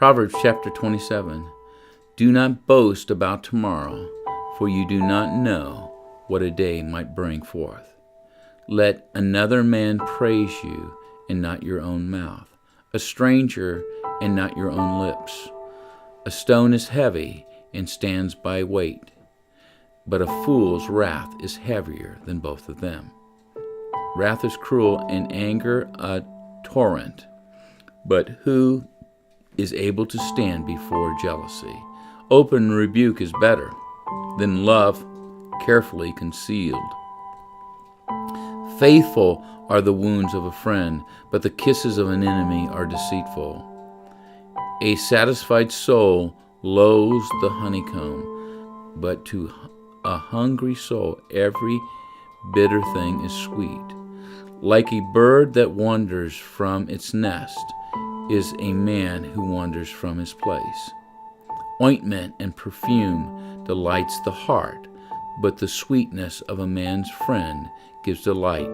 Proverbs chapter 27. Do not boast about tomorrow, for you do not know what a day might bring forth. Let another man praise you, and not your own mouth, a stranger, and not your own lips. A stone is heavy and stands by weight, but a fool's wrath is heavier than both of them. Wrath is cruel, and anger a torrent, but who is able to stand before jealousy? Open rebuke is better than love carefully concealed. Faithful are the wounds of a friend, but the kisses of an enemy are deceitful. A satisfied soul loathes the honeycomb, but to a hungry soul every bitter thing is sweet. Like a bird that wanders from its nest is a man who wanders from his place. Ointment and perfume delights the heart, but the sweetness of a man's friend gives delight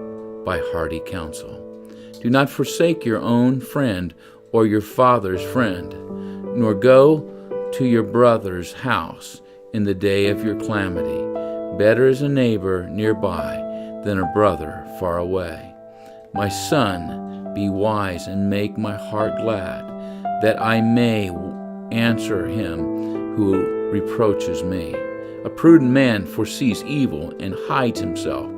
by hearty counsel. Do not forsake your own friend or your father's friend, nor go to your brother's house in the day of your calamity. Better is a neighbor nearby than a brother far away. My son, be wise and make my heart glad, that I may answer him who reproaches me. A prudent man foresees evil and hides himself.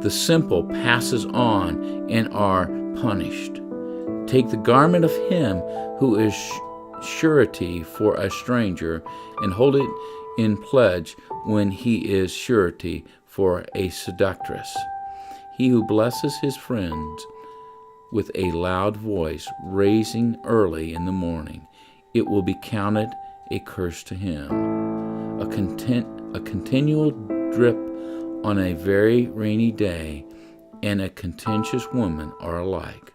The simple passes on and are punished. Take the garment of him who is surety for a stranger, and hold it in pledge when he is surety for a seductress. He who blesses his friends with a loud voice, raising early in the morning, it will be counted a curse to him. A continual drip on a very rainy day and a contentious woman are alike.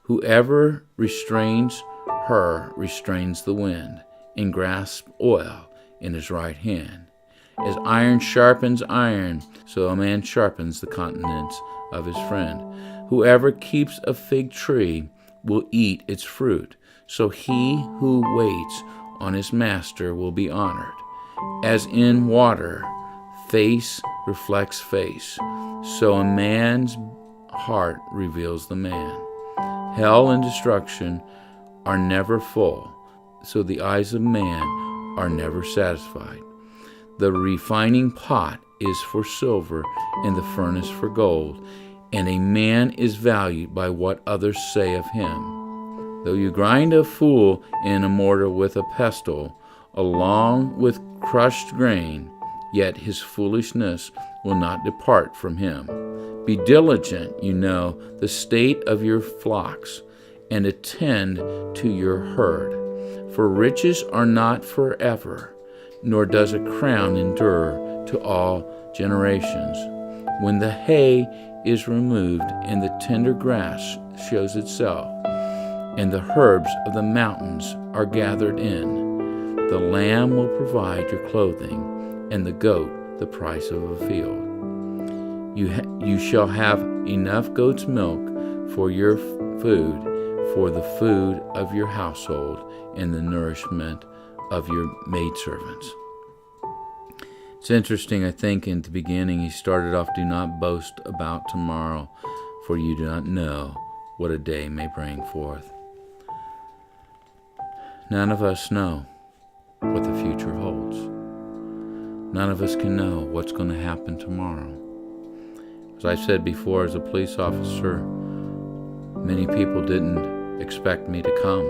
Whoever restrains her restrains the wind, and grasps oil in his right hand. As iron sharpens iron, so a man sharpens the countenance of his friend. Whoever keeps a fig tree will eat its fruit, so he who waits on his master will be honored. As in water, face reflects face, so a man's heart reveals the man. Hell and destruction are never full, so the eyes of man are never satisfied. The refining pot is for silver, and the furnace for gold, and a man is valued by what others say of him. Though you grind a fool in a mortar with a pestle, along with crushed grain, yet his foolishness will not depart from him. Be diligent, the state of your flocks, and attend to your herd. For riches are not forever, nor does a crown endure to all generations. When the hay is removed and the tender grass shows itself, and the herbs of the mountains are gathered in, the lamb will provide your clothing, and the goat the price of a field. You shall have enough goat's milk for your food, for the food of your household, and the nourishment of your maidservants. It's interesting, I think, in the beginning he started off, do not boast about tomorrow, for you do not know what a day may bring forth. None of us know what the future holds. None of us can know what's going to happen tomorrow. As I said before, as a police officer, many people didn't expect me to come.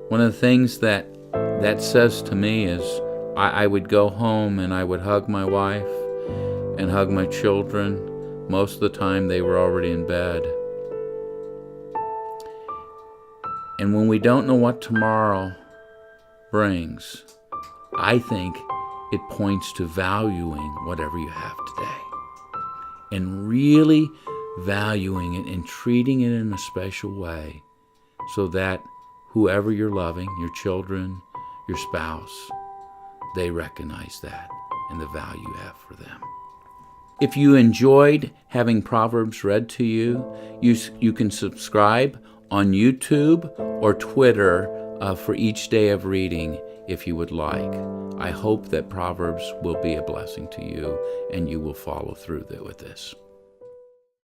One of the things that says to me is I would go home and I would hug my wife and hug my children. Most of the time they were already in bed. And when we don't know what tomorrow brings, I think it points to valuing whatever you have today and really valuing it and treating it in a special way so that whoever you're loving, your children, your spouse, they recognize that and the value you have for them. If you enjoyed having Proverbs read to you, you can subscribe on YouTube or Twitter for each day of reading if you would like. I hope that Proverbs will be a blessing to you and you will follow through with this.